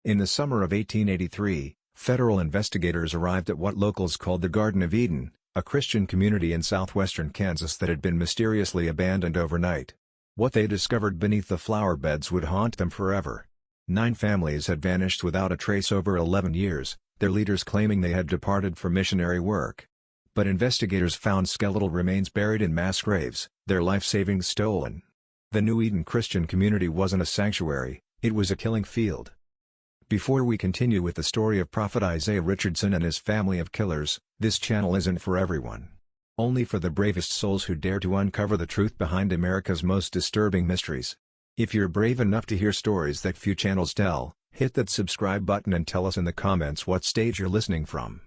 In the summer of 1883, federal investigators arrived at what locals called the Garden of Eden, a Christian community in southwestern Kansas that had been mysteriously abandoned overnight. What they discovered beneath the flower beds would haunt them forever. 9 families had vanished without a trace over 11 years, their leaders claiming they had departed for missionary work. But investigators found skeletal remains buried in mass graves, their life savings stolen. The New Eden Christian community wasn't a sanctuary, it was a killing field. Before we continue with the story of Prophet Isaiah Richardson and his family of killers, this channel isn't for everyone. Only for the bravest souls who dare to uncover the truth behind America's most disturbing mysteries. If you're brave enough to hear stories that few channels tell, hit that subscribe button and tell us in the comments what stage you're listening from.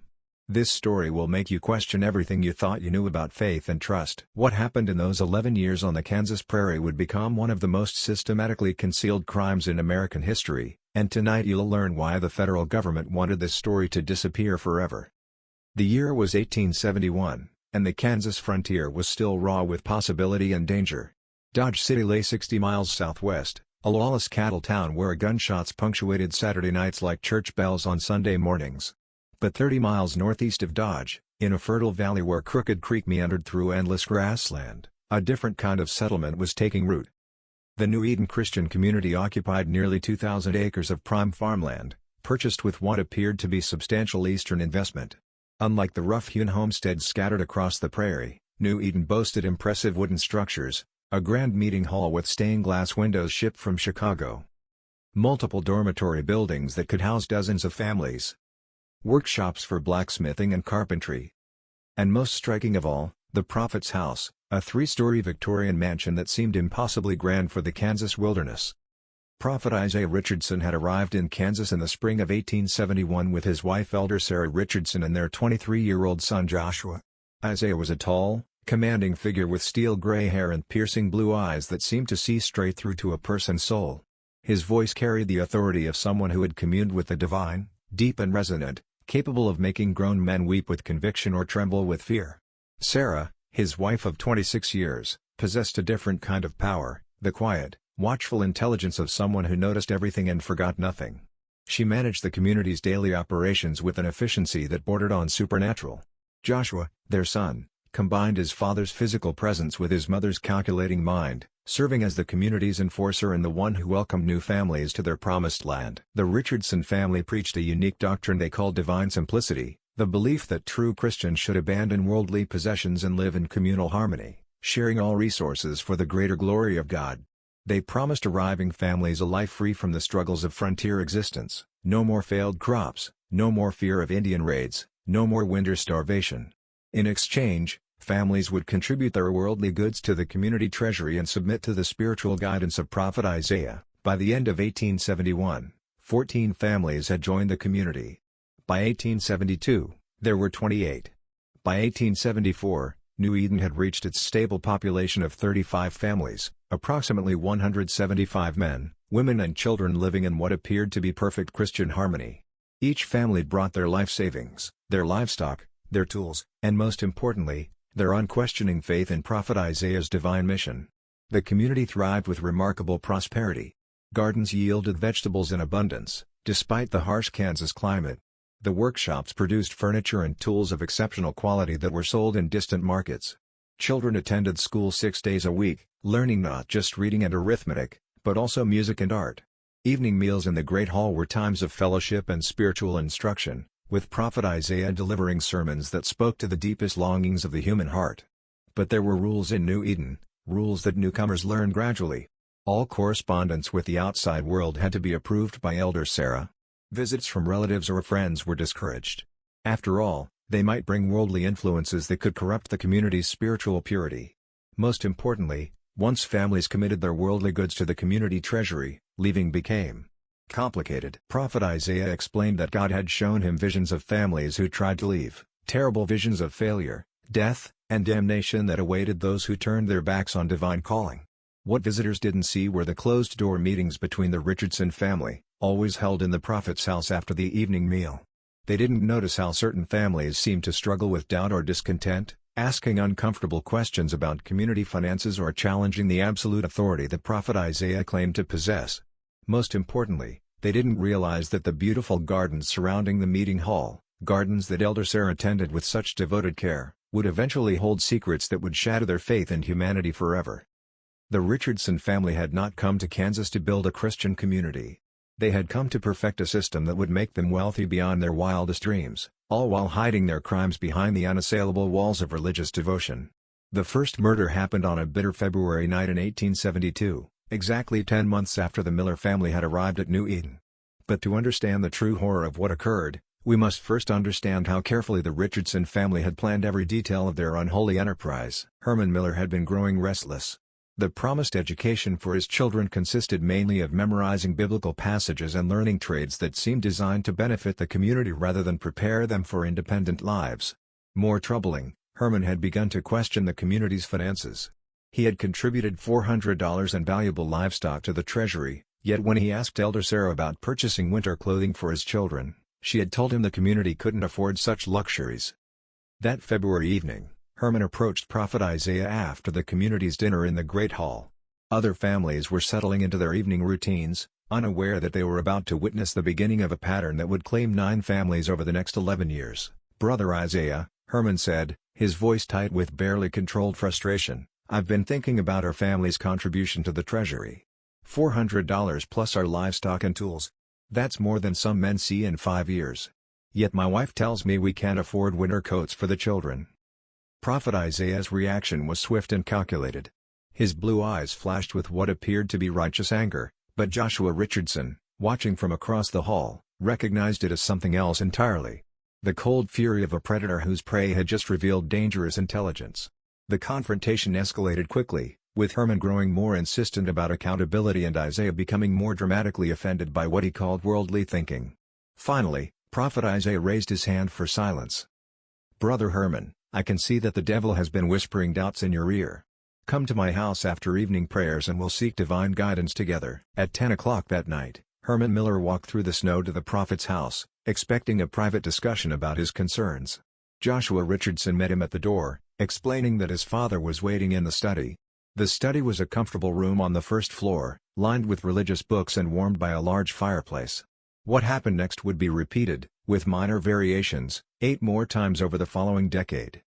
This story will make you question everything you thought you knew about faith and trust. What happened in those 11 years on the Kansas prairie would become one of the most systematically concealed crimes in American history, and tonight you'll learn why the federal government wanted this story to disappear forever. The year was 1871, and the Kansas frontier was still raw with possibility and danger. Dodge City lay 60 miles southwest, a lawless cattle town where gunshots punctuated Saturday nights like church bells on Sunday mornings. But 30 miles northeast of Dodge, in a fertile valley where Crooked Creek meandered through endless grassland, a different kind of settlement was taking root. The New Eden Christian community occupied nearly 2,000 acres of prime farmland, purchased with what appeared to be substantial Eastern investment. Unlike the rough-hewn homesteads scattered across the prairie, New Eden boasted impressive wooden structures, a grand meeting hall with stained-glass windows shipped from Chicago, multiple dormitory buildings that could house dozens of families, workshops for blacksmithing and carpentry, and most striking of all, the Prophet's house, a 3-story Victorian mansion that seemed impossibly grand for the Kansas wilderness. Prophet Isaiah Richardson had arrived in Kansas in the spring of 1871 with his wife Elder Sarah Richardson and their 23-year-old son Joshua. Isaiah was a tall, commanding figure with steel gray hair and piercing blue eyes that seemed to see straight through to a person's soul. His voice carried the authority of someone who had communed with the divine, deep and resonant, capable of making grown men weep with conviction or tremble with fear. Sarah, his wife of 26 years, possessed a different kind of power, the quiet, watchful intelligence of someone who noticed everything and forgot nothing. She managed the community's daily operations with an efficiency that bordered on supernatural. Joshua, their son, combined his father's physical presence with his mother's calculating mind, serving as the community's enforcer and the one who welcomed new families to their promised land. The Richardson family preached a unique doctrine they called divine simplicity, the belief that true Christians should abandon worldly possessions and live in communal harmony, sharing all resources for the greater glory of God. They promised arriving families a life free from the struggles of frontier existence, no more failed crops, no more fear of Indian raids, no more winter starvation. In exchange, families would contribute their worldly goods to the community treasury and submit to the spiritual guidance of Prophet Isaiah. By the end of 1871, 14 families had joined the community. By 1872, there were 28. By 1874, New Eden had reached its stable population of 35 families, approximately 175 men, women and children living in what appeared to be perfect Christian harmony. Each family brought their life savings, their livestock, their tools, and most importantly, their unquestioning faith in Prophet Isaiah's divine mission. The community thrived with remarkable prosperity. Gardens yielded vegetables in abundance, despite the harsh Kansas climate. The workshops produced furniture and tools of exceptional quality that were sold in distant markets. Children attended school 6 days a week, learning not just reading and arithmetic, but also music and art. Evening meals in the Great Hall were times of fellowship and spiritual instruction, with Prophet Isaiah delivering sermons that spoke to the deepest longings of the human heart. But there were rules in New Eden, rules that newcomers learned gradually. All correspondence with the outside world had to be approved by Elder Sarah. Visits from relatives or friends were discouraged. After all, they might bring worldly influences that could corrupt the community's spiritual purity. Most importantly, once families committed their worldly goods to the community treasury, leaving became complicated. Prophet Isaiah explained that God had shown him visions of families who tried to leave, terrible visions of failure, death, and damnation that awaited those who turned their backs on divine calling. What visitors didn't see were the closed-door meetings between the Richardson family, always held in the prophet's house after the evening meal. They didn't notice how certain families seemed to struggle with doubt or discontent, asking uncomfortable questions about community finances or challenging the absolute authority that Prophet Isaiah claimed to possess. Most importantly, They didn't realize that the beautiful gardens surrounding the meeting hall, gardens that Elder Sarah tended with such devoted care, would eventually hold secrets that would shatter their faith in humanity forever. The Richardson family had not come to Kansas to build a Christian community. They had come to perfect a system that would make them wealthy beyond their wildest dreams, all while hiding their crimes behind the unassailable walls of religious devotion. The first murder happened on a bitter February night in 1872, exactly 10 months after the Miller family had arrived at New Eden. But to understand the true horror of what occurred, we must first understand how carefully the Richardson family had planned every detail of their unholy enterprise. Herman Miller had been growing restless. The promised education for his children consisted mainly of memorizing biblical passages and learning trades that seemed designed to benefit the community rather than prepare them for independent lives. More troubling, Herman had begun to question the community's finances. He had contributed $400 in valuable livestock to the treasury, yet when he asked Elder Sarah about purchasing winter clothing for his children, she had told him the community couldn't afford such luxuries. That February evening, Herman approached Prophet Isaiah after the community's dinner in the Great Hall. Other families were settling into their evening routines, unaware that they were about to witness the beginning of a pattern that would claim 9 families over the next 11 years. "Brother Isaiah," Herman said, his voice tight with barely controlled frustration, "I've been thinking about our family's contribution to the treasury. $400 plus our livestock and tools. That's more than some men see in 5 years. Yet my wife tells me we can't afford winter coats for the children." Prophet Isaiah's reaction was swift and calculated. His blue eyes flashed with what appeared to be righteous anger, but Joshua Richardson, watching from across the hall, recognized it as something else entirely. The cold fury of a predator whose prey had just revealed dangerous intelligence. The confrontation escalated quickly, with Herman growing more insistent about accountability and Isaiah becoming more dramatically offended by what he called worldly thinking. Finally, Prophet Isaiah raised his hand for silence. "Brother Herman, I can see that the devil has been whispering doubts in your ear. Come to my house after evening prayers and we'll seek divine guidance together." At 10 o'clock that night, Herman Miller walked through the snow to the prophet's house, expecting a private discussion about his concerns. Joshua Richardson met him at the door, explaining that his father was waiting in the study. The study was a comfortable room on the first floor, lined with religious books and warmed by a large fireplace. What happened next would be repeated, with minor variations, 8 more times over the following decade.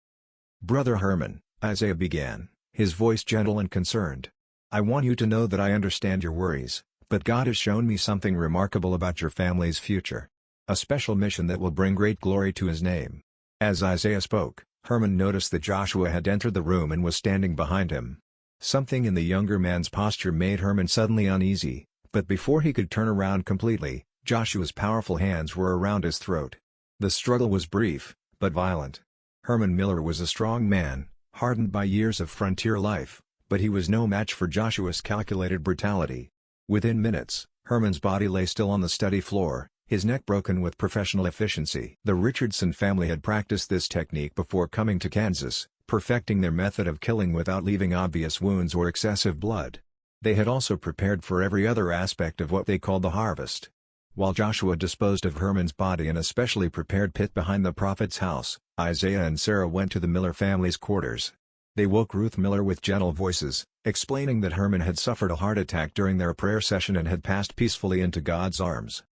"Brother Herman," Isaiah began, his voice gentle and concerned, "I want you to know that I understand your worries, but God has shown me something remarkable about your family's future. A special mission that will bring great glory to His name." As Isaiah spoke, Herman noticed that Joshua had entered the room and was standing behind him. Something in the younger man's posture made Herman suddenly uneasy, but before he could turn around completely, Joshua's powerful hands were around his throat. The struggle was brief, but violent. Herman Miller was a strong man, hardened by years of frontier life, but he was no match for Joshua's calculated brutality. Within minutes, Herman's body lay still on the study floor, his neck broken with professional efficiency. The Richardson family had practiced this technique before coming to Kansas, perfecting their method of killing without leaving obvious wounds or excessive blood. They had also prepared for every other aspect of what they called the harvest. While Joshua disposed of Herman's body in a specially prepared pit behind the prophet's house, Isaiah and Sarah went to the Miller family's quarters. They woke Ruth Miller with gentle voices, explaining that Herman had suffered a heart attack during their prayer session and had passed peacefully into God's arms.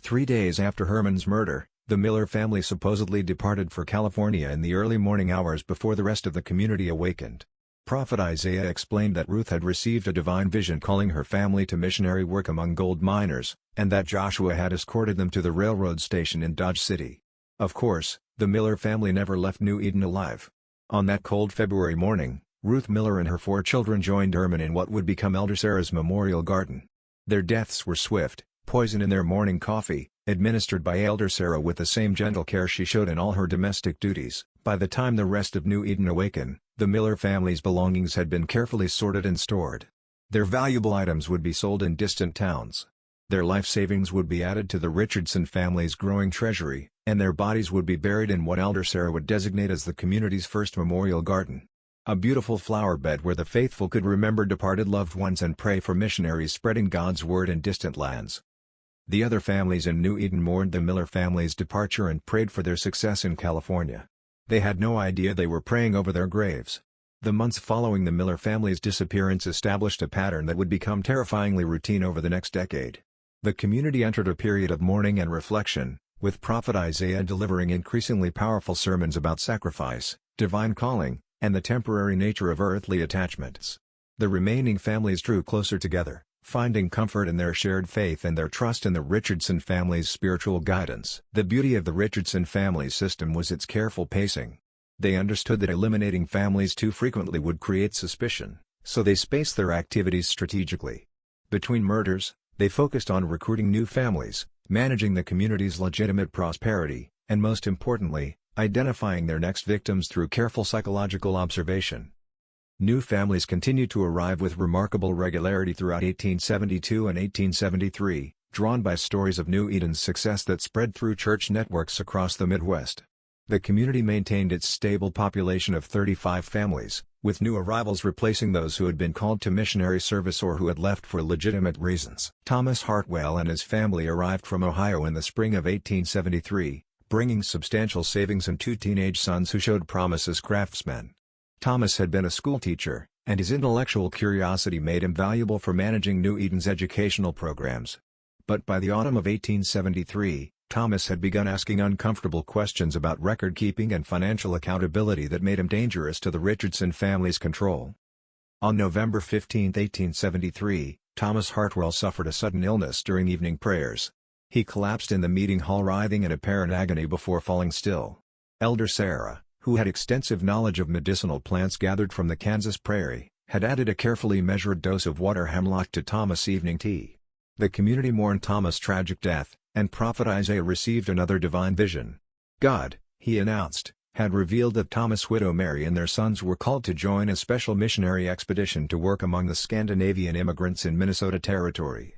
3 days after Herman's murder, the Miller family supposedly departed for California in the early morning hours before the rest of the community awakened. Prophet Isaiah explained that Ruth had received a divine vision calling her family to missionary work among gold miners, and that Joshua had escorted them to the railroad station in Dodge City. Of course, the Miller family never left New Eden alive. On that cold February morning, Ruth Miller and her 4 children joined Herman in what would become Elder Sarah's memorial garden. Their deaths were swift, poison in their morning coffee, administered by Elder Sarah with the same gentle care she showed in all her domestic duties. By the time the rest of New Eden awakened, the Miller family's belongings had been carefully sorted and stored. Their valuable items would be sold in distant towns. Their life savings would be added to the Richardson family's growing treasury, and their bodies would be buried in what Elder Sarah would designate as the community's first memorial garden. A beautiful flower bed where the faithful could remember departed loved ones and pray for missionaries spreading God's word in distant lands. The other families in New Eden mourned the Miller family's departure and prayed for their success in California. They had no idea they were praying over their graves. The months following the Miller family's disappearance established a pattern that would become terrifyingly routine over the next decade. The community entered a period of mourning and reflection, with prophet Isaiah delivering increasingly powerful sermons about sacrifice, divine calling, and the temporary nature of earthly attachments. The remaining families drew closer together, finding comfort in their shared faith and their trust in the Richardson family's spiritual guidance. The beauty of the Richardson family system was its careful pacing. They understood that eliminating families too frequently would create suspicion, so they spaced their activities strategically. Between murders, they focused on recruiting new families, managing the community's legitimate prosperity, and most importantly, identifying their next victims through careful psychological observation. New families continued to arrive with remarkable regularity throughout 1872 and 1873, drawn by stories of New Eden's success that spread through church networks across the Midwest. The community maintained its stable population of 35 families, with new arrivals replacing those who had been called to missionary service or who had left for legitimate reasons. Thomas Hartwell and his family arrived from Ohio in the spring of 1873, bringing substantial savings and 2 teenage sons who showed promise as craftsmen. Thomas had been a schoolteacher, and his intellectual curiosity made him valuable for managing New Eden's educational programs. But by the autumn of 1873, Thomas had begun asking uncomfortable questions about record-keeping and financial accountability that made him dangerous to the Richardson family's control. On November 15, 1873, Thomas Hartwell suffered a sudden illness during evening prayers. He collapsed in the meeting hall writhing in apparent agony before falling still. Elder Sarah, who had extensive knowledge of medicinal plants gathered from the Kansas prairie, had added a carefully measured dose of water hemlock to Thomas' evening tea. The community mourned Thomas' tragic death, and prophet Isaiah received another divine vision. God, he announced, had revealed that Thomas' widow Mary and their sons were called to join a special missionary expedition to work among the Scandinavian immigrants in Minnesota Territory.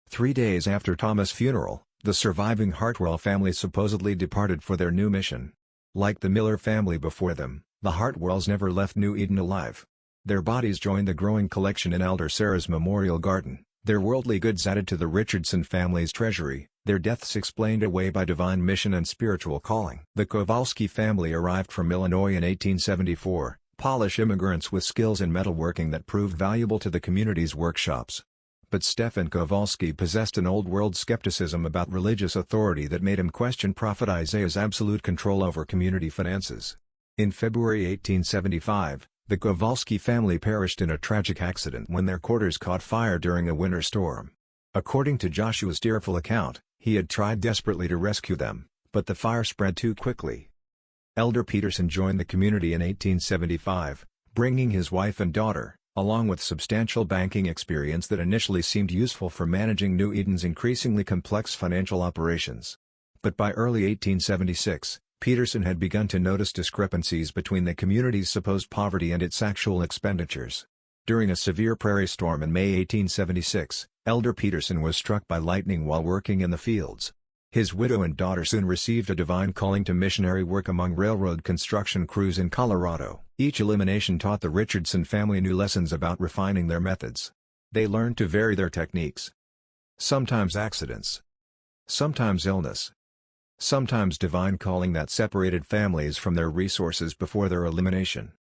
3 days after Thomas' funeral, the surviving Hartwell family supposedly departed for their new mission. Like the Miller family before them, the Hartwells never left New Eden alive. Their bodies joined the growing collection in Elder Sarah's memorial garden, their worldly goods added to the Richardson family's treasury, their deaths explained away by divine mission and spiritual calling. The Kowalski family arrived from Illinois in 1874, Polish immigrants with skills in metalworking that proved valuable to the community's workshops. But Stefan Kowalski possessed an old-world skepticism about religious authority that made him question prophet Isaiah's absolute control over community finances. In February 1875, the Kowalski family perished in a tragic accident when their quarters caught fire during a winter storm. According to Joshua's tearful account, he had tried desperately to rescue them, but the fire spread too quickly. Elder Peterson joined the community in 1875, bringing his wife and daughter, along with substantial banking experience that initially seemed useful for managing New Eden's increasingly complex financial operations. But by early 1876, Peterson had begun to notice discrepancies between the community's supposed poverty and its actual expenditures. During a severe prairie storm in May 1876, Elder Peterson was struck by lightning while working in the fields. His widow and daughter soon received a divine calling to missionary work among railroad construction crews in Colorado. Each elimination taught the Richardson family new lessons about refining their methods. They learned to vary their techniques. Sometimes accidents. Sometimes illness. Sometimes divine calling that separated families from their resources before their elimination.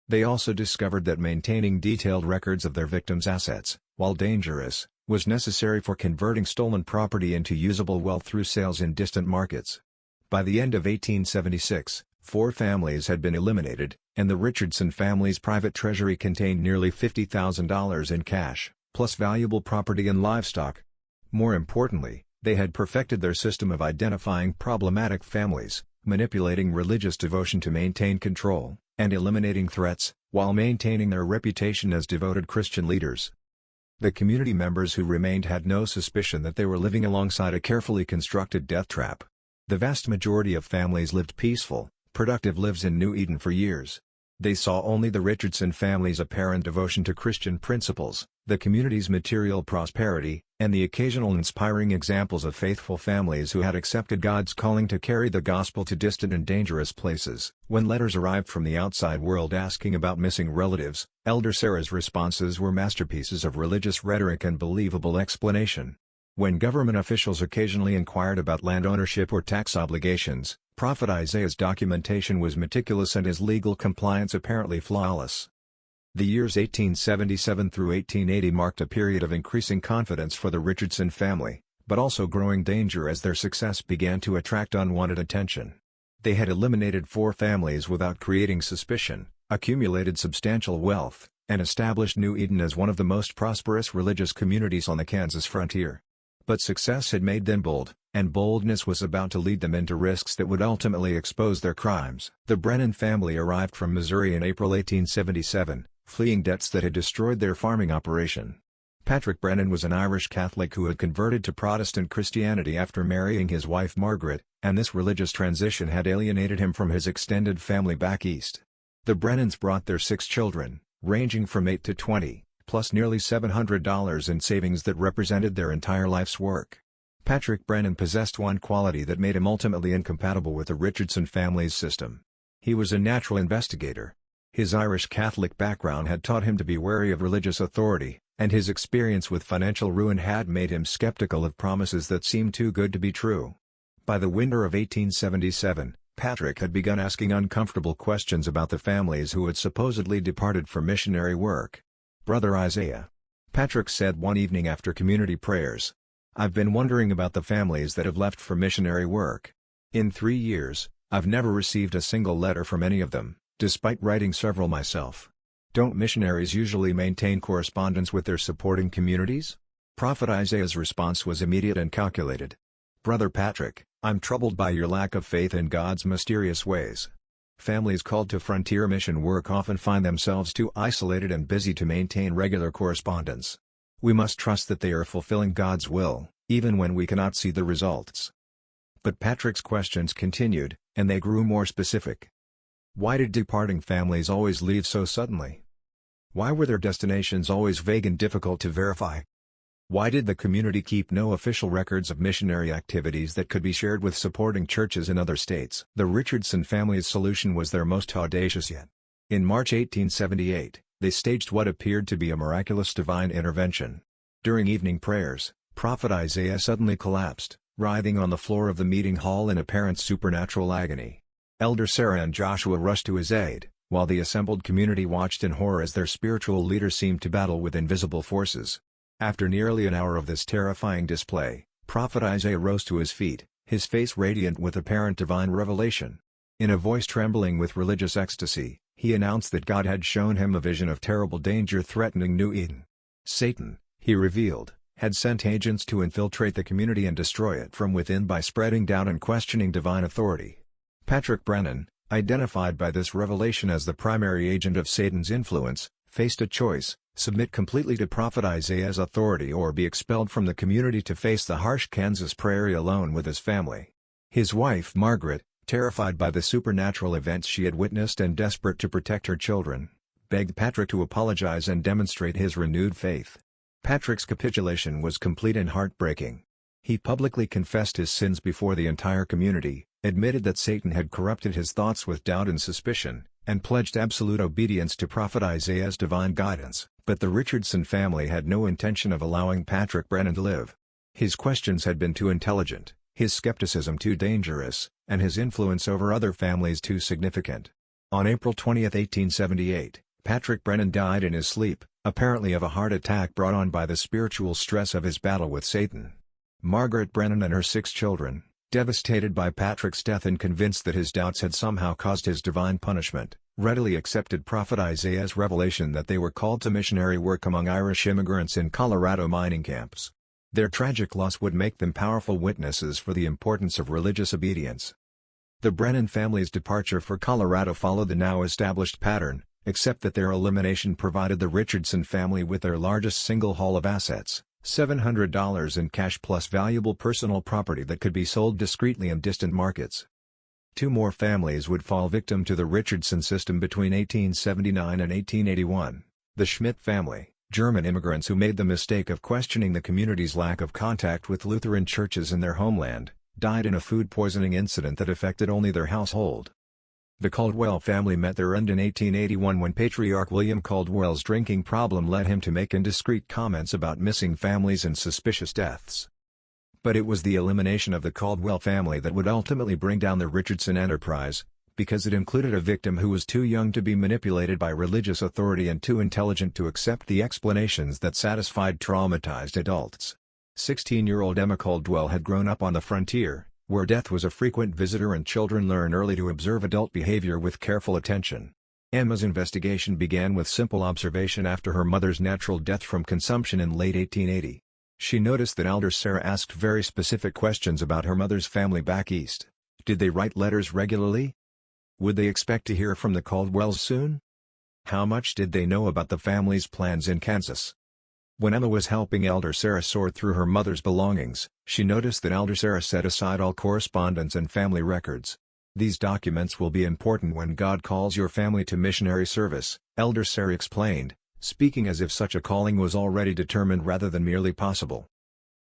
They also discovered that maintaining detailed records of their victims' assets, while dangerous, was necessary for converting stolen property into usable wealth through sales in distant markets. By the end of 1876, 4 families had been eliminated, and the Richardson family's private treasury contained nearly $50,000 in cash, plus valuable property and livestock. More importantly, they had perfected their system of identifying problematic families, manipulating religious devotion to maintain control, and eliminating threats, while maintaining their reputation as devoted Christian leaders. The community members who remained had no suspicion that they were living alongside a carefully constructed death trap. The vast majority of families lived peaceful, productive lives in New Eden for years. They saw only the Richardson family's apparent devotion to Christian principles, the community's material prosperity, and the occasional inspiring examples of faithful families who had accepted God's calling to carry the gospel to distant and dangerous places. When letters arrived from the outside world asking about missing relatives, Elder Sarah's responses were masterpieces of religious rhetoric and believable explanation. When government officials occasionally inquired about land ownership or tax obligations, prophet Isaiah's documentation was meticulous and his legal compliance apparently flawless. The years 1877 through 1880 marked a period of increasing confidence for the Richardson family, but also growing danger as their success began to attract unwanted attention. They had eliminated 4 families without creating suspicion, accumulated substantial wealth, and established New Eden as one of the most prosperous religious communities on the Kansas frontier. But success had made them bold, and boldness was about to lead them into risks that would ultimately expose their crimes. The Brennan family arrived from Missouri in April 1877, fleeing debts that had destroyed their farming operation. Patrick Brennan was an Irish Catholic who had converted to Protestant Christianity after marrying his wife Margaret, and this religious transition had alienated him from his extended family back east. The Brennans brought their 6 children, ranging from 8 to 20, plus nearly $700 in savings that represented their entire life's work. Patrick Brennan possessed one quality that made him ultimately incompatible with the Richardson family's system. He was a natural investigator. His Irish Catholic background had taught him to be wary of religious authority, and his experience with financial ruin had made him skeptical of promises that seemed too good to be true. By the winter of 1877, Patrick had begun asking uncomfortable questions about the families who had supposedly departed for missionary work. "Brother Isaiah," Patrick said one evening after community prayers, "I've been wondering about the families that have left for missionary work. In 3 years, I've never received a single letter from any of them, despite writing several myself. Don't missionaries usually maintain correspondence with their supporting communities?" Prophet Isaiah's response was immediate and calculated. "Brother Patrick, I'm troubled by your lack of faith in God's mysterious ways. Families called to frontier mission work often find themselves too isolated and busy to maintain regular correspondence. We must trust that they are fulfilling God's will, even when we cannot see the results." But Patrick's questions continued, and they grew more specific. Why did departing families always leave so suddenly? Why were their destinations always vague and difficult to verify? Why did the community keep no official records of missionary activities that could be shared with supporting churches in other states? The Richardson family's solution was their most audacious yet. In March 1878, they staged what appeared to be a miraculous divine intervention. During evening prayers, Prophet Isaiah suddenly collapsed, writhing on the floor of the meeting hall in apparent supernatural agony. Elder Sarah and Joshua rushed to his aid, while the assembled community watched in horror as their spiritual leader seemed to battle with invisible forces. After nearly an hour of this terrifying display, Prophet Isaiah rose to his feet, his face radiant with apparent divine revelation. In a voice trembling with religious ecstasy, he announced that God had shown him a vision of terrible danger threatening New Eden. Satan, he revealed, had sent agents to infiltrate the community and destroy it from within by spreading doubt and questioning divine authority. Patrick Brennan, identified by this revelation as the primary agent of Satan's influence, faced a choice: submit completely to Prophet Isaiah's authority or be expelled from the community to face the harsh Kansas prairie alone with his family. His wife Margaret, terrified by the supernatural events she had witnessed and desperate to protect her children, begged Patrick to apologize and demonstrate his renewed faith. Patrick's capitulation was complete and heartbreaking. He publicly confessed his sins before the entire community, admitted that Satan had corrupted his thoughts with doubt and suspicion, and pledged absolute obedience to Prophet Isaiah's divine guidance. But the Richardson family had no intention of allowing Patrick Brennan to live. His questions had been too intelligent, his skepticism too dangerous, and his influence over other families too significant. On April 20, 1878, Patrick Brennan died in his sleep, apparently of a heart attack brought on by the spiritual stress of his battle with Satan. Margaret Brennan and her 6 children, devastated by Patrick's death and convinced that his doubts had somehow caused his divine punishment, readily accepted Prophet Isaiah's revelation that they were called to missionary work among Irish immigrants in Colorado mining camps. Their tragic loss would make them powerful witnesses for the importance of religious obedience. The Brennan family's departure for Colorado followed the now established pattern, except that their elimination provided the Richardson family with their largest single haul of assets: $700 in cash plus valuable personal property that could be sold discreetly in distant markets. 2 more families would fall victim to the Richardson system between 1879 and 1881. The Schmidt family, German immigrants who made the mistake of questioning the community's lack of contact with Lutheran churches in their homeland, died in a food poisoning incident that affected only their household. The Caldwell family met their end in 1881 when Patriarch William Caldwell's drinking problem led him to make indiscreet comments about missing families and suspicious deaths. But it was the elimination of the Caldwell family that would ultimately bring down the Richardson enterprise, because it included a victim who was too young to be manipulated by religious authority and too intelligent to accept the explanations that satisfied traumatized adults. 16-year-old Emma Caldwell had grown up on the frontier, where death was a frequent visitor and children learn early to observe adult behavior with careful attention. Emma's investigation began with simple observation after her mother's natural death from consumption in late 1880. She noticed that Elder Sarah asked very specific questions about her mother's family back east. Did they write letters regularly? Would they expect to hear from the Caldwells soon? How much did they know about the family's plans in Kansas? When Emma was helping Elder Sarah sort through her mother's belongings, she noticed that Elder Sarah set aside all correspondence and family records. These documents will be important when God calls your family to missionary service, Elder Sarah explained, speaking as if such a calling was already determined rather than merely possible.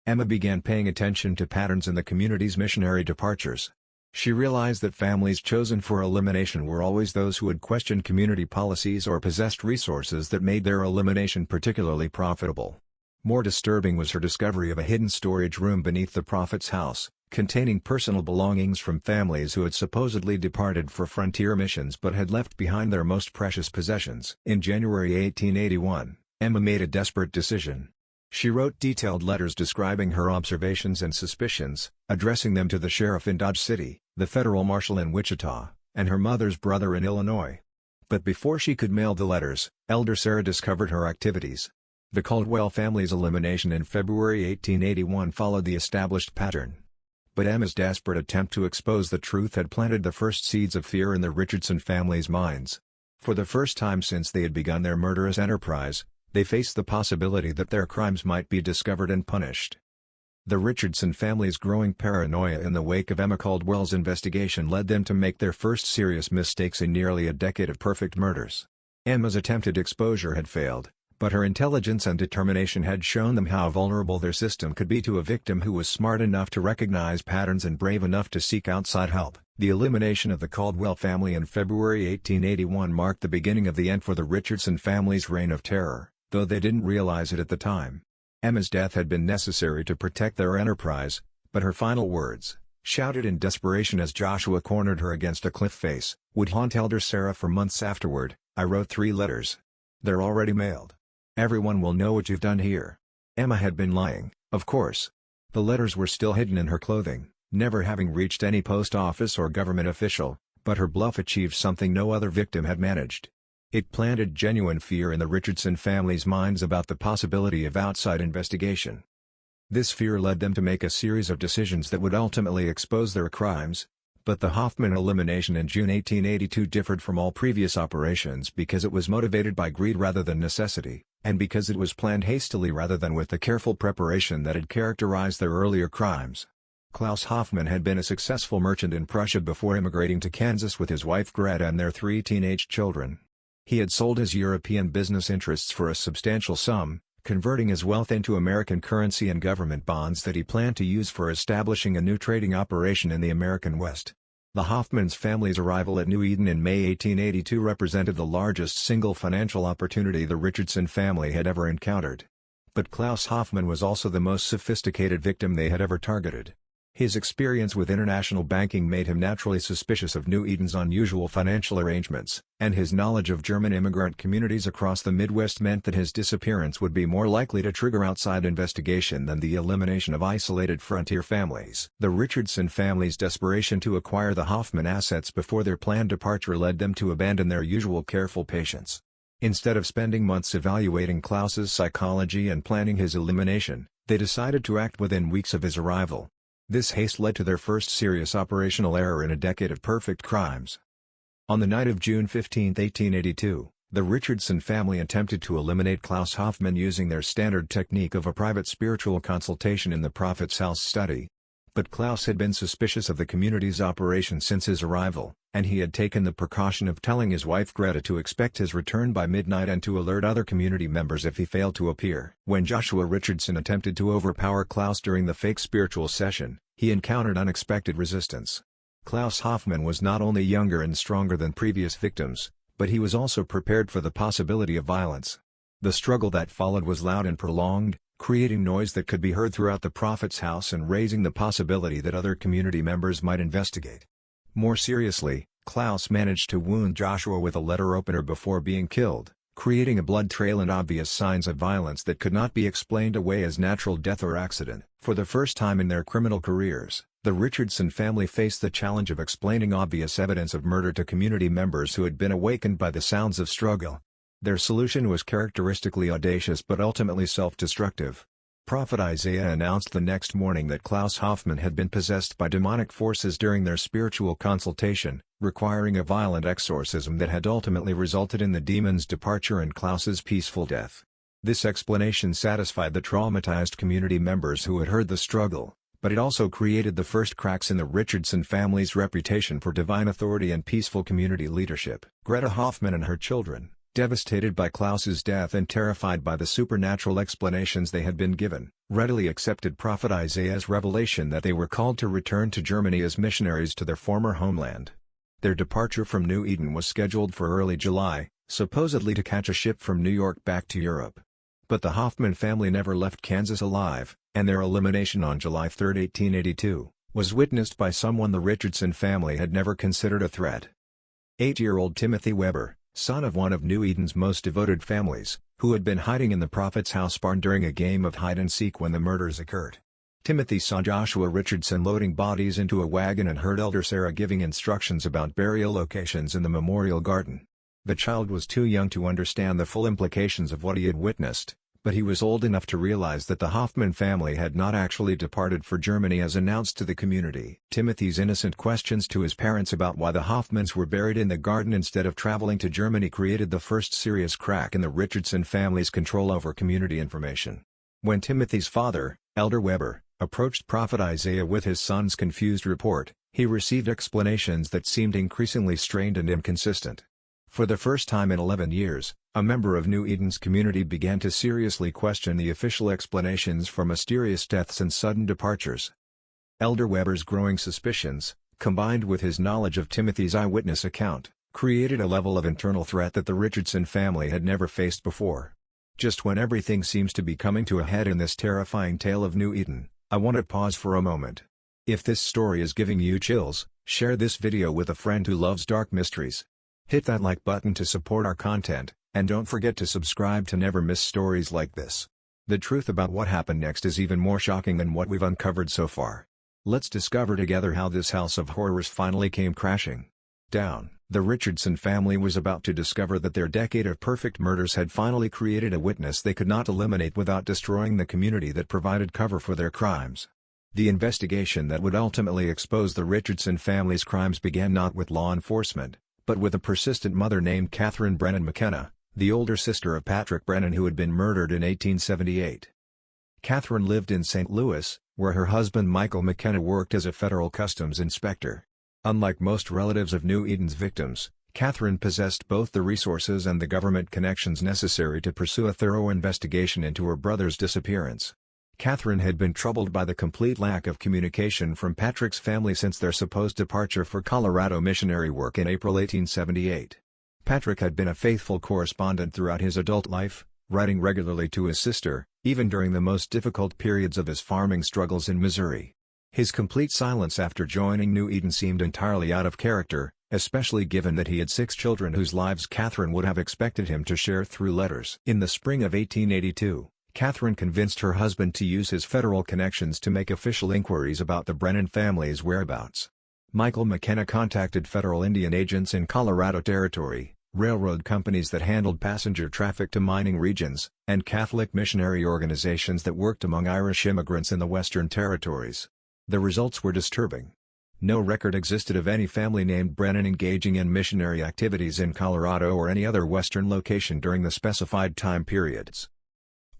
Emma began paying attention to patterns in the community's missionary departures. She realized that families chosen for elimination were always those who had questioned community policies or possessed resources that made their elimination particularly profitable. More disturbing was her discovery of a hidden storage room beneath the prophet's house, containing personal belongings from families who had supposedly departed for frontier missions but had left behind their most precious possessions. In January 1881, Emma made a desperate decision. She wrote detailed letters describing her observations and suspicions, addressing them to the sheriff in Dodge City, the federal marshal in Wichita, and her mother's brother in Illinois. But before she could mail the letters, Elder Sarah discovered her activities. The Caldwell family's elimination in February 1881 followed the established pattern. But Emma's desperate attempt to expose the truth had planted the first seeds of fear in the Richardson family's minds. For the first time since they had begun their murderous enterprise, they faced the possibility that their crimes might be discovered and punished. The Richardson family's growing paranoia in the wake of Emma Caldwell's investigation led them to make their first serious mistakes in nearly a decade of perfect murders. Emma's attempted exposure had failed, but her intelligence and determination had shown them how vulnerable their system could be to a victim who was smart enough to recognize patterns and brave enough to seek outside help. The elimination of the Caldwell family in February 1881 marked the beginning of the end for the Richardson family's reign of terror, though they didn't realize it at the time. Emma's death had been necessary to protect their enterprise, but her final words, shouted in desperation as Joshua cornered her against a cliff face, would haunt Elder Sarah for months afterward. "I wrote 3 letters. They're already mailed. Everyone will know what you've done here." Emma had been lying, of course. The letters were still hidden in her clothing, never having reached any post office or government official, but her bluff achieved something no other victim had managed. It planted genuine fear in the Richardson family's minds about the possibility of outside investigation. This fear led them to make a series of decisions that would ultimately expose their crimes. But the Hoffman elimination in June 1882 differed from all previous operations because it was motivated by greed rather than necessity, and because it was planned hastily rather than with the careful preparation that had characterized their earlier crimes. Klaus Hoffman had been a successful merchant in Prussia before immigrating to Kansas with his wife Greta and their 3 teenage children. He had sold his European business interests for a substantial sum, converting his wealth into American currency and government bonds that he planned to use for establishing a new trading operation in the American West. The Hoffman's family's arrival at New Eden in May 1882 represented the largest single financial opportunity the Richardson family had ever encountered. But Klaus Hoffman was also the most sophisticated victim they had ever targeted. His experience with international banking made him naturally suspicious of New Eden's unusual financial arrangements, and his knowledge of German immigrant communities across the Midwest meant that his disappearance would be more likely to trigger outside investigation than the elimination of isolated frontier families. The Richardson family's desperation to acquire the Hoffman assets before their planned departure led them to abandon their usual careful patience. Instead of spending months evaluating Klaus's psychology and planning his elimination, they decided to act within weeks of his arrival. This haste led to their first serious operational error in a decade of perfect crimes. On the night of June 15, 1882, the Richardson family attempted to eliminate Klaus Hoffman using their standard technique of a private spiritual consultation in the prophet's house study. But Klaus had been suspicious of the community's operation since his arrival, and he had taken the precaution of telling his wife Greta to expect his return by midnight and to alert other community members if he failed to appear. When Joshua Richardson attempted to overpower Klaus during the fake spiritual session, he encountered unexpected resistance. Klaus Hoffman was not only younger and stronger than previous victims, but he was also prepared for the possibility of violence. The struggle that followed was loud and prolonged, creating noise that could be heard throughout the prophet's house and raising the possibility that other community members might investigate. More seriously, Klaus managed to wound Joshua with a letter opener before being killed, creating a blood trail and obvious signs of violence that could not be explained away as natural death or accident. For the first time in their criminal careers, the Richardson family faced the challenge of explaining obvious evidence of murder to community members who had been awakened by the sounds of struggle. Their solution was characteristically audacious but ultimately self-destructive. Prophet Isaiah announced the next morning that Klaus Hoffmann had been possessed by demonic forces during their spiritual consultation, requiring a violent exorcism that had ultimately resulted in the demon's departure and Klaus's peaceful death. This explanation satisfied the traumatized community members who had heard the struggle, but it also created the first cracks in the Richardson family's reputation for divine authority and peaceful community leadership. Greta Hoffmann and her children, devastated by Klaus's death and terrified by the supernatural explanations they had been given, readily accepted Prophet Isaiah's revelation that they were called to return to Germany as missionaries to their former homeland. Their departure from New Eden was scheduled for early July, supposedly to catch a ship from New York back to Europe. But the Hoffmann family never left Kansas alive, and their elimination on July 3, 1882, was witnessed by someone the Richardson family had never considered a threat. 8-year-old Timothy Weber, son of one of New Eden's most devoted families, who had been hiding in the prophet's house barn during a game of hide-and-seek when the murders occurred. Timothy saw Joshua Richardson loading bodies into a wagon and heard Elder Sarah giving instructions about burial locations in the memorial garden. The child was too young to understand the full implications of what he had witnessed, but he was old enough to realize that the Hoffmann family had not actually departed for Germany as announced to the community. Timothy's innocent questions to his parents about why the Hoffmanns were buried in the garden instead of traveling to Germany created the first serious crack in the Richardson family's control over community information. When Timothy's father, Elder Weber, approached Prophet Isaiah with his son's confused report, he received explanations that seemed increasingly strained and inconsistent. For the first time in 11 years, a member of New Eden's community began to seriously question the official explanations for mysterious deaths and sudden departures. Elder Weber's growing suspicions, combined with his knowledge of Timothy's eyewitness account, created a level of internal threat that the Richardson family had never faced before. Just when everything seems to be coming to a head in this terrifying tale of New Eden, I want to pause for a moment. If this story is giving you chills, share this video with a friend who loves dark mysteries. Hit that like button to support our content, and don't forget to subscribe to never miss stories like this. The truth about what happened next is even more shocking than what we've uncovered so far. Let's discover together how this house of horrors finally came crashing down. The Richardson family was about to discover that their decade of perfect murders had finally created a witness they could not eliminate without destroying the community that provided cover for their crimes. The investigation that would ultimately expose the Richardson family's crimes began not with law enforcement, but with a persistent mother named Catherine Brennan McKenna, the older sister of Patrick Brennan who had been murdered in 1878. Catherine lived in St. Louis, where her husband Michael McKenna worked as a federal customs inspector. Unlike most relatives of New Eden's victims, Catherine possessed both the resources and the government connections necessary to pursue a thorough investigation into her brother's disappearance. Catherine had been troubled by the complete lack of communication from Patrick's family since their supposed departure for Colorado missionary work in April 1878. Patrick had been a faithful correspondent throughout his adult life, writing regularly to his sister, even during the most difficult periods of his farming struggles in Missouri. His complete silence after joining New Eden seemed entirely out of character, especially given that he had 6 children whose lives Catherine would have expected him to share through letters. In the spring of 1882, Catherine convinced her husband to use his federal connections to make official inquiries about the Brennan family's whereabouts. Michael McKenna contacted federal Indian agents in Colorado Territory, railroad companies that handled passenger traffic to mining regions, and Catholic missionary organizations that worked among Irish immigrants in the Western Territories. The results were disturbing. No record existed of any family named Brennan engaging in missionary activities in Colorado or any other Western location during the specified time periods.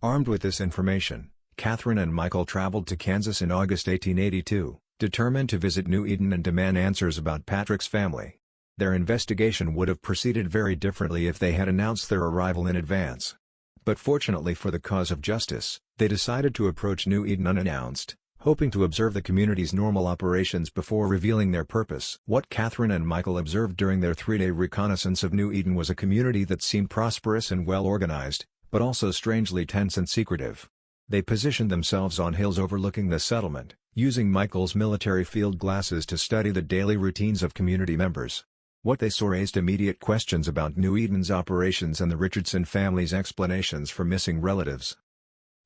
Armed with this information, Catherine and Michael traveled to Kansas in August 1882, determined to visit New Eden and demand answers about Patrick's family. Their investigation would have proceeded very differently if they had announced their arrival in advance. But fortunately for the cause of justice, they decided to approach New Eden unannounced, hoping to observe the community's normal operations before revealing their purpose. What Catherine and Michael observed during their 3-day reconnaissance of New Eden was a community that seemed prosperous and well-organized, but also strangely tense and secretive. They positioned themselves on hills overlooking the settlement, using Michael's military field glasses to study the daily routines of community members. What they saw raised immediate questions about New Eden's operations and the Richardson family's explanations for missing relatives.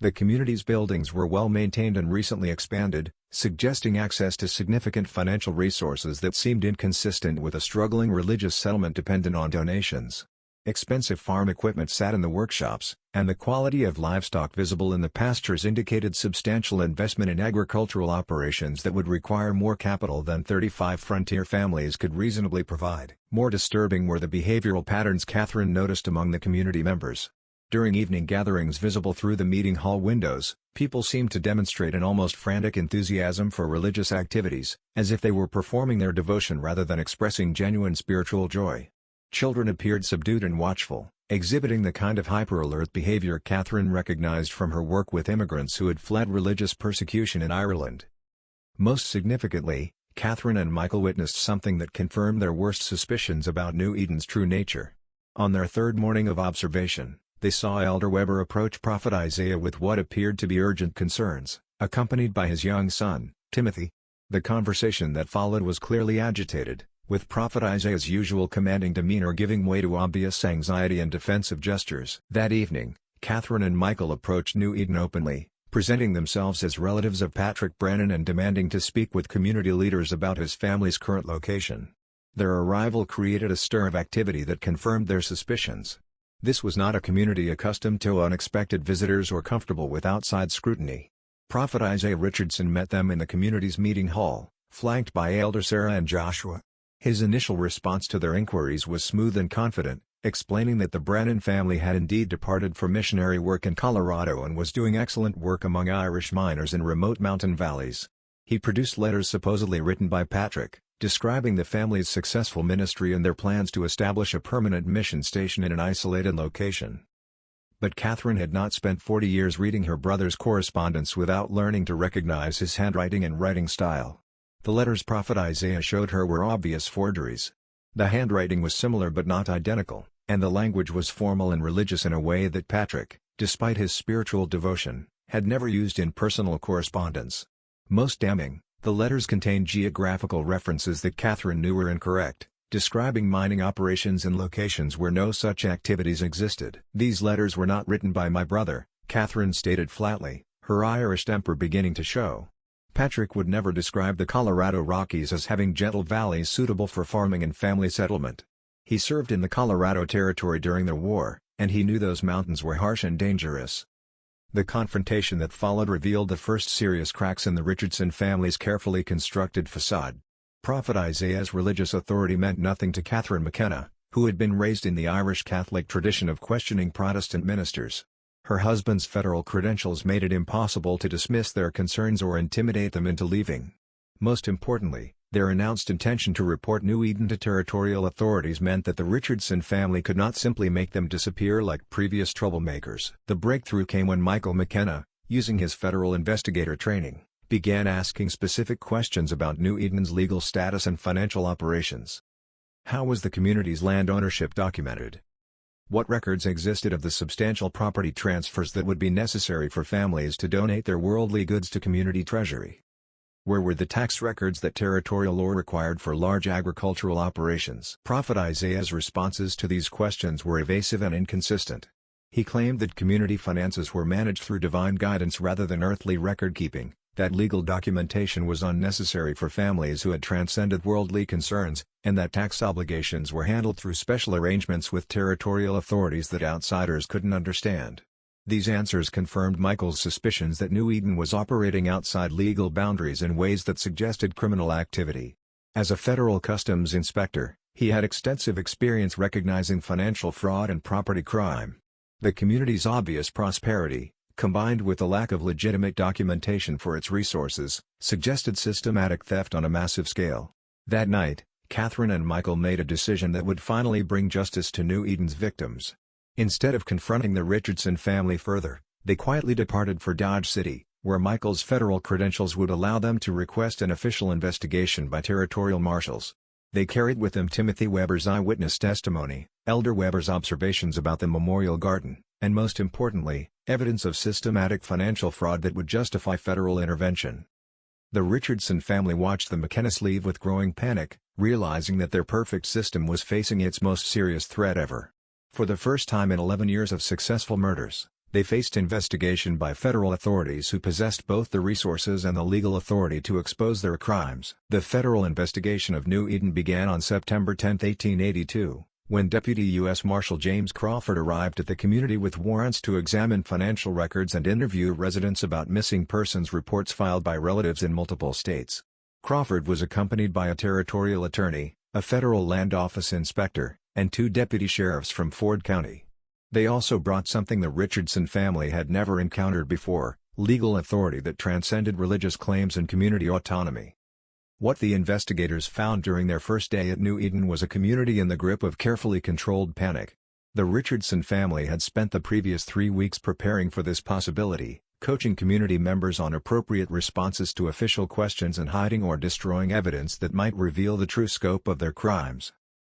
The community's buildings were well maintained and recently expanded, suggesting access to significant financial resources that seemed inconsistent with a struggling religious settlement dependent on donations. Expensive farm equipment sat in the workshops, and the quality of livestock visible in the pastures indicated substantial investment in agricultural operations that would require more capital than 35 frontier families could reasonably provide. More disturbing were the behavioral patterns Catherine noticed among the community members. During evening gatherings visible through the meeting hall windows, people seemed to demonstrate an almost frantic enthusiasm for religious activities, as if they were performing their devotion rather than expressing genuine spiritual joy. Children appeared subdued and watchful, exhibiting the kind of hyper-alert behavior Catherine recognized from her work with immigrants who had fled religious persecution in Ireland. Most significantly, Catherine and Michael witnessed something that confirmed their worst suspicions about New Eden's true nature. On their third morning of observation, they saw Elder Weber approach Prophet Isaiah with what appeared to be urgent concerns, accompanied by his young son, Timothy. The conversation that followed was clearly agitated, with Prophet Isaiah's usual commanding demeanor giving way to obvious anxiety and defensive gestures. That evening, Catherine and Michael approached New Eden openly, presenting themselves as relatives of Patrick Brennan and demanding to speak with community leaders about his family's current location. Their arrival created a stir of activity that confirmed their suspicions. This was not a community accustomed to unexpected visitors or comfortable with outside scrutiny. Prophet Isaiah Richardson met them in the community's meeting hall, flanked by Elder Sarah and Joshua. His initial response to their inquiries was smooth and confident, explaining that the Brennan family had indeed departed for missionary work in Colorado and was doing excellent work among Irish miners in remote mountain valleys. He produced letters supposedly written by Patrick, describing the family's successful ministry and their plans to establish a permanent mission station in an isolated location. But Catherine had not spent 40 years reading her brother's correspondence without learning to recognize his handwriting and writing style. The letters Prophet Isaiah showed her were obvious forgeries. The handwriting was similar but not identical, and the language was formal and religious in a way that Patrick, despite his spiritual devotion, had never used in personal correspondence. Most damning, the letters contained geographical references that Catherine knew were incorrect, describing mining operations in locations where no such activities existed. "These letters were not written by my brother," Catherine stated flatly, her Irish temper beginning to show. Patrick would never describe the Colorado Rockies as having gentle valleys suitable for farming and family settlement. He served in the Colorado Territory during the war, and he knew those mountains were harsh and dangerous. The confrontation that followed revealed the first serious cracks in the Richardson family's carefully constructed facade. Prophet Isaiah's religious authority meant nothing to Catherine McKenna, who had been raised in the Irish Catholic tradition of questioning Protestant ministers. Her husband's federal credentials made it impossible to dismiss their concerns or intimidate them into leaving. Most importantly, their announced intention to report New Eden to territorial authorities meant that the Richardson family could not simply make them disappear like previous troublemakers. The breakthrough came when Michael McKenna, using his federal investigator training, began asking specific questions about New Eden's legal status and financial operations. How was the community's land ownership documented? What records existed of the substantial property transfers that would be necessary for families to donate their worldly goods to community treasury? Where were the tax records that territorial law required for large agricultural operations? Prophet Isaiah's responses to these questions were evasive and inconsistent. He claimed that community finances were managed through divine guidance rather than earthly record-keeping, that legal documentation was unnecessary for families who had transcended worldly concerns, and that tax obligations were handled through special arrangements with territorial authorities that outsiders couldn't understand. These answers confirmed Michael's suspicions that New Eden was operating outside legal boundaries in ways that suggested criminal activity. As a federal customs inspector, he had extensive experience recognizing financial fraud and property crime. The community's obvious prosperity, combined with the lack of legitimate documentation for its resources, suggested systematic theft on a massive scale. That night, Catherine and Michael made a decision that would finally bring justice to New Eden's victims. Instead of confronting the Richardson family further, they quietly departed for Dodge City, where Michael's federal credentials would allow them to request an official investigation by territorial marshals. They carried with them Timothy Weber's eyewitness testimony, Elder Weber's observations about the Memorial Garden, and most importantly, evidence of systematic financial fraud that would justify federal intervention. The Richardson family watched the McKennas leave with growing panic, realizing that their perfect system was facing its most serious threat ever. For the first time in 11 years of successful murders, they faced investigation by federal authorities who possessed both the resources and the legal authority to expose their crimes. The federal investigation of New Eden began on September 10, 1882, when Deputy U.S. Marshal James Crawford arrived at the community with warrants to examine financial records and interview residents about missing persons reports filed by relatives in multiple states. Crawford was accompanied by a territorial attorney, a federal land office inspector, and 2 deputy sheriffs from Ford County. They also brought something the Richardson family had never encountered before: legal authority that transcended religious claims and community autonomy. What the investigators found during their first day at New Eden was a community in the grip of carefully controlled panic. The Richardson family had spent the previous 3 weeks preparing for this possibility, coaching community members on appropriate responses to official questions and hiding or destroying evidence that might reveal the true scope of their crimes.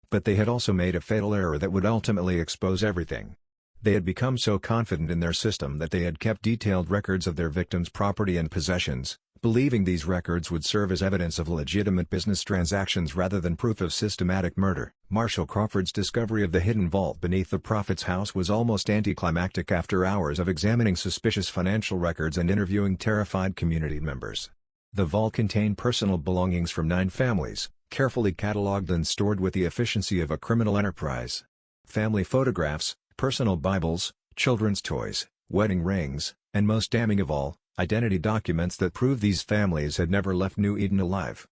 But they had also made a fatal error that would ultimately expose everything. They had become so confident in their system that they had kept detailed records of their victims' property and possessions, believing these records would serve as evidence of legitimate business transactions rather than proof of systematic murder. Marshal Crawford's discovery of the hidden vault beneath the prophet's house was almost anticlimactic after hours of examining suspicious financial records and interviewing terrified community members. The vault contained personal belongings from 9 families, carefully catalogued and stored with the efficiency of a criminal enterprise. Family photographs, personal Bibles, children's toys, wedding rings, and most damning of all, identity documents that prove these families had never left New Eden alive.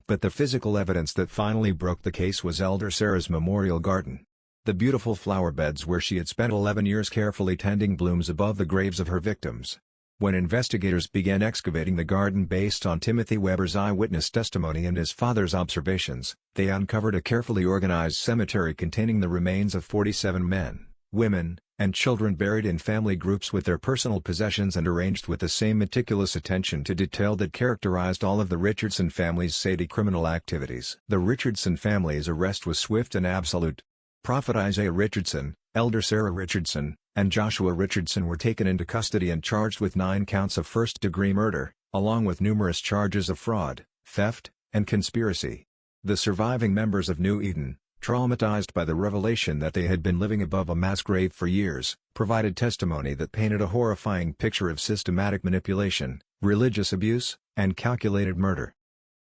But the physical evidence that finally broke the case was Elder Sarah's memorial garden. The beautiful flower beds where she had spent 11 years carefully tending blooms above the graves of her victims. When investigators began excavating the garden based on Timothy Weber's eyewitness testimony and his father's observations, they uncovered a carefully organized cemetery containing the remains of 47 men, women, and children buried in family groups with their personal possessions and arranged with the same meticulous attention to detail that characterized all of the Richardson family's shady criminal activities. The Richardson family's arrest was swift and absolute. Prophet Isaiah Richardson, Elder Sarah Richardson, and Joshua Richardson were taken into custody and charged with 9 counts of first-degree murder, along with numerous charges of fraud, theft, and conspiracy. The surviving members of New Eden, traumatized by the revelation that they had been living above a mass grave for years, provided testimony that painted a horrifying picture of systematic manipulation, religious abuse, and calculated murder.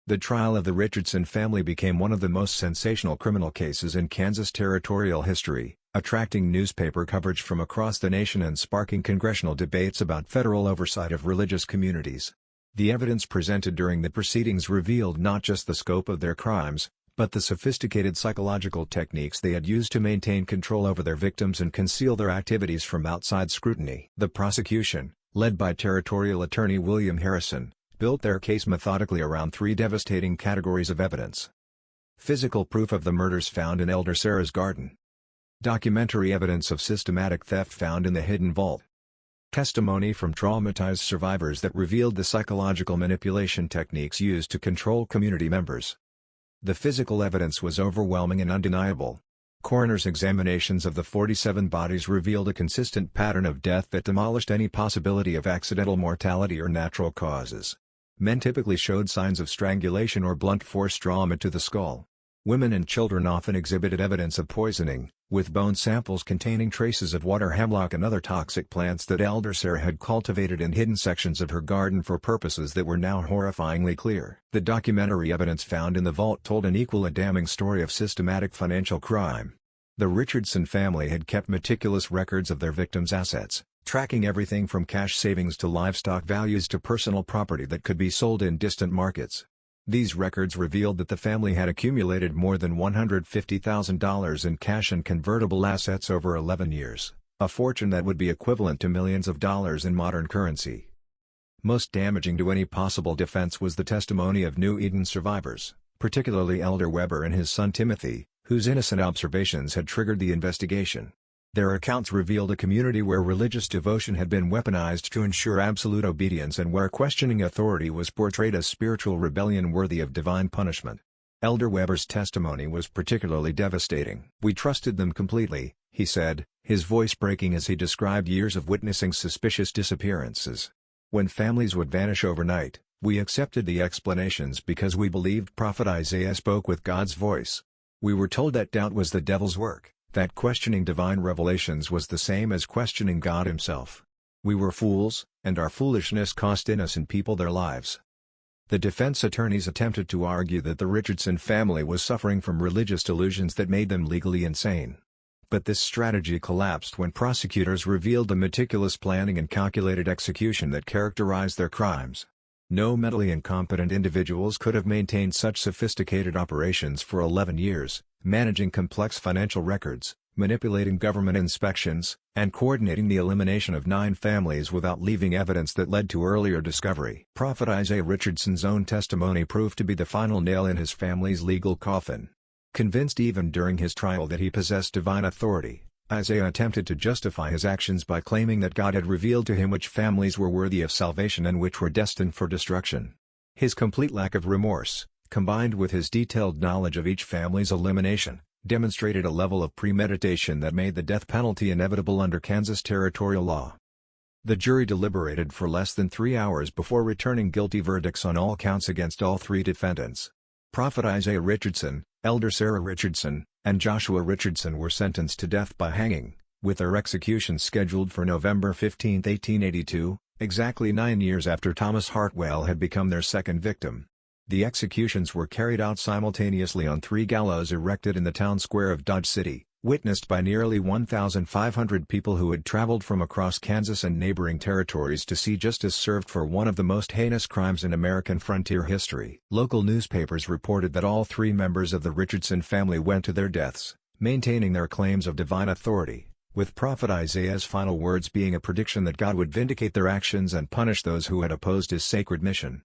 The trial of the Richardson family became one of the most sensational criminal cases in Kansas territorial history, attracting newspaper coverage from across the nation and sparking congressional debates about federal oversight of religious communities. The evidence presented during the proceedings revealed not just the scope of their crimes, but the sophisticated psychological techniques they had used to maintain control over their victims and conceal their activities from outside scrutiny. The prosecution, led by Territorial Attorney William Harrison, built their case methodically around 3 devastating categories of evidence. Physical proof of the murders found in Elder Sarah's garden. Documentary evidence of systematic theft found in the hidden vault. Testimony from traumatized survivors that revealed the psychological manipulation techniques used to control community members. The physical evidence was overwhelming and undeniable. Coroner's examinations of the 47 bodies revealed a consistent pattern of death that demolished any possibility of accidental mortality or natural causes. Men typically showed signs of strangulation or blunt force trauma to the skull. Women and children often exhibited evidence of poisoning, with bone samples containing traces of water hemlock and other toxic plants that Elder Sarah had cultivated in hidden sections of her garden for purposes that were now horrifyingly clear. The documentary evidence found in the vault told an equally damning story of systematic financial crime. The Richardson family had kept meticulous records of their victims' assets, tracking everything from cash savings to livestock values to personal property that could be sold in distant markets. These records revealed that the family had accumulated more than $150,000 in cash and convertible assets over 11 years, a fortune that would be equivalent to millions of dollars in modern currency. Most damaging to any possible defense was the testimony of New Eden survivors, particularly Elder Weber and his son Timothy, whose innocent observations had triggered the investigation. Their accounts revealed a community where religious devotion had been weaponized to ensure absolute obedience and where questioning authority was portrayed as spiritual rebellion worthy of divine punishment. Elder Weber's testimony was particularly devastating. "We trusted them completely," he said, his voice breaking as he described years of witnessing suspicious disappearances. When families would vanish overnight, We accepted the explanations because we believed Prophet Isaiah spoke with God's voice. We were told that doubt was the devil's work, that questioning divine revelations was the same as questioning God himself. We were fools, and our foolishness cost innocent people their lives. The defense attorneys attempted to argue that the Richardson family was suffering from religious delusions that made them legally insane. But this strategy collapsed when prosecutors revealed the meticulous planning and calculated execution that characterized their crimes. No mentally incompetent individuals could have maintained such sophisticated operations for 11 years, managing complex financial records, manipulating government inspections, and coordinating the elimination of 9 families without leaving evidence that led to earlier discovery. Prophet Isaiah Richardson's own testimony proved to be the final nail in his family's legal coffin. Convinced even during his trial that he possessed divine authority, Isaiah attempted to justify his actions by claiming that God had revealed to him which families were worthy of salvation and which were destined for destruction. His complete lack of remorse, combined with his detailed knowledge of each family's elimination, demonstrated a level of premeditation that made the death penalty inevitable under Kansas territorial law. The jury deliberated for less than 3 hours before returning guilty verdicts on all counts against all 3 defendants. Prophet Isaiah Richardson, Elder Sarah Richardson, and Joshua Richardson were sentenced to death by hanging, with their executions scheduled for November 15, 1882, exactly 9 years after Thomas Hartwell had become their second victim. The executions were carried out simultaneously on 3 gallows erected in the town square of Dodge City, witnessed by nearly 1,500 people who had traveled from across Kansas and neighboring territories to see justice served for one of the most heinous crimes in American frontier history. Local newspapers reported that all 3 members of the Richardson family went to their deaths, maintaining their claims of divine authority, with Prophet Isaiah's final words being a prediction that God would vindicate their actions and punish those who had opposed his sacred mission.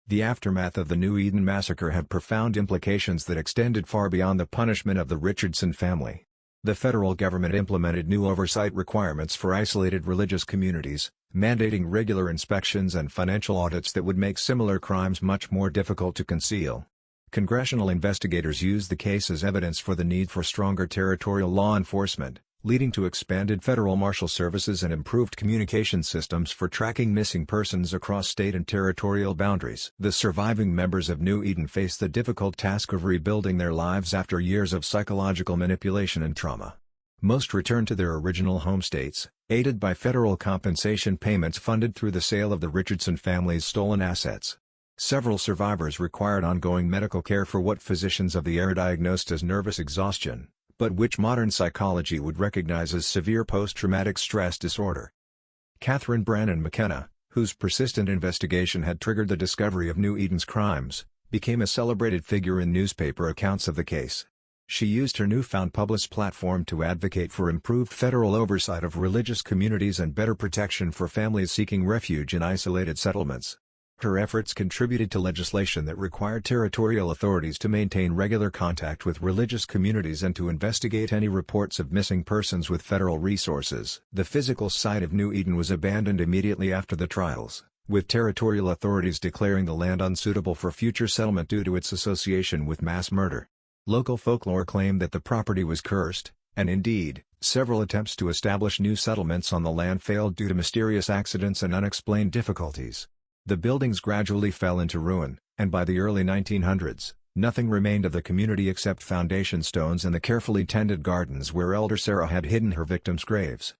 The aftermath of the New Eden massacre had profound implications that extended far beyond the punishment of the Richardson family. The federal government implemented new oversight requirements for isolated religious communities, mandating regular inspections and financial audits that would make similar crimes much more difficult to conceal. Congressional investigators used the case as evidence for the need for stronger territorial law enforcement, leading to expanded federal marshal services and improved communication systems for tracking missing persons across state and territorial boundaries. The surviving members of New Eden faced the difficult task of rebuilding their lives after years of psychological manipulation and trauma. Most returned to their original home states, aided by federal compensation payments funded through the sale of the Richardson family's stolen assets. Several survivors required ongoing medical care for what physicians of the era diagnosed as nervous exhaustion, but which modern psychology would recognize as severe post-traumatic stress disorder. Catherine Brannon McKenna, whose persistent investigation had triggered the discovery of New Eden's crimes, became a celebrated figure in newspaper accounts of the case. She used her newfound public platform to advocate for improved federal oversight of religious communities and better protection for families seeking refuge in isolated settlements. Her efforts contributed to legislation that required territorial authorities to maintain regular contact with religious communities and to investigate any reports of missing persons with federal resources. The physical site of New Eden was abandoned immediately after the trials, with territorial authorities declaring the land unsuitable for future settlement due to its association with mass murder. Local folklore claimed that the property was cursed, and indeed, several attempts to establish new settlements on the land failed due to mysterious accidents and unexplained difficulties. The buildings gradually fell into ruin, and by the early 1900s, nothing remained of the community except foundation stones and the carefully tended gardens where Elder Sarah had hidden her victims' graves.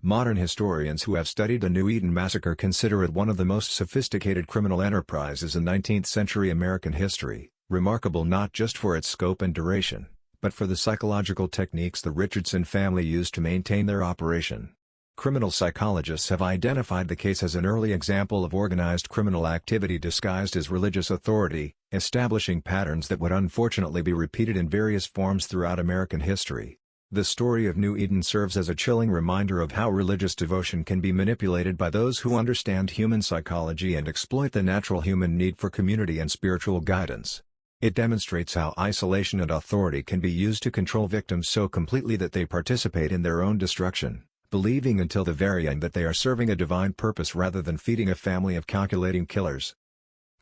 Modern historians who have studied the New Eden massacre consider it one of the most sophisticated criminal enterprises in 19th-century American history, remarkable not just for its scope and duration, but for the psychological techniques the Richardson family used to maintain their operation. Criminal psychologists have identified the case as an early example of organized criminal activity disguised as religious authority, establishing patterns that would unfortunately be repeated in various forms throughout American history. The story of New Eden serves as a chilling reminder of how religious devotion can be manipulated by those who understand human psychology and exploit the natural human need for community and spiritual guidance. It demonstrates how isolation and authority can be used to control victims so completely that they participate in their own destruction, believing until the very end that they are serving a divine purpose rather than feeding a family of calculating killers.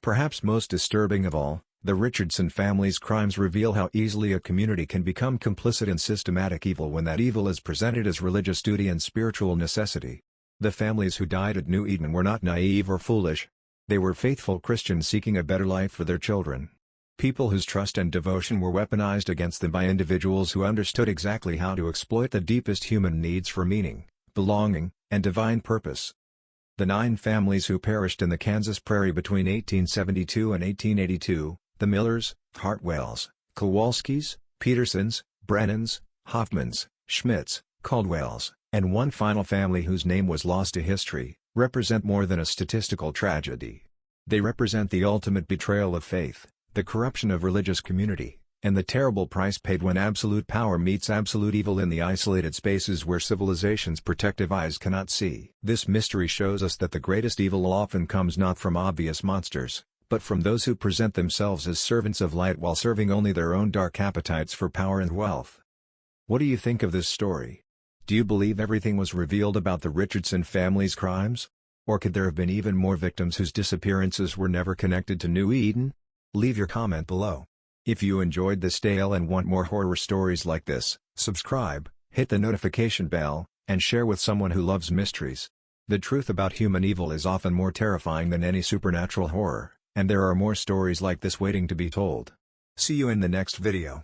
Perhaps most disturbing of all, the Richardson family's crimes reveal how easily a community can become complicit in systematic evil when that evil is presented as religious duty and spiritual necessity. The families who died at New Eden were not naive or foolish. They were faithful Christians seeking a better life for their children. People whose trust and devotion were weaponized against them by individuals who understood exactly how to exploit the deepest human needs for meaning, belonging, and divine purpose. The 9 families who perished in the Kansas prairie between 1872 and 1882, the Millers, Hartwells, Kowalskis, Petersons, Brennans, Hoffmans, Schmidts, Caldwells, and one final family whose name was lost to history, represent more than a statistical tragedy. They represent the ultimate betrayal of faith, the corruption of religious community, and the terrible price paid when absolute power meets absolute evil in the isolated spaces where civilization's protective eyes cannot see. This mystery shows us that the greatest evil often comes not from obvious monsters, but from those who present themselves as servants of light while serving only their own dark appetites for power and wealth. What do you think of this story? Do you believe everything was revealed about the Richardson family's crimes? Or could there have been even more victims whose disappearances were never connected to New Eden? Leave your comment below. If you enjoyed this tale and want more horror stories like this, subscribe, hit the notification bell, and share with someone who loves mysteries. The truth about human evil is often more terrifying than any supernatural horror, and there are more stories like this waiting to be told. See you in the next video.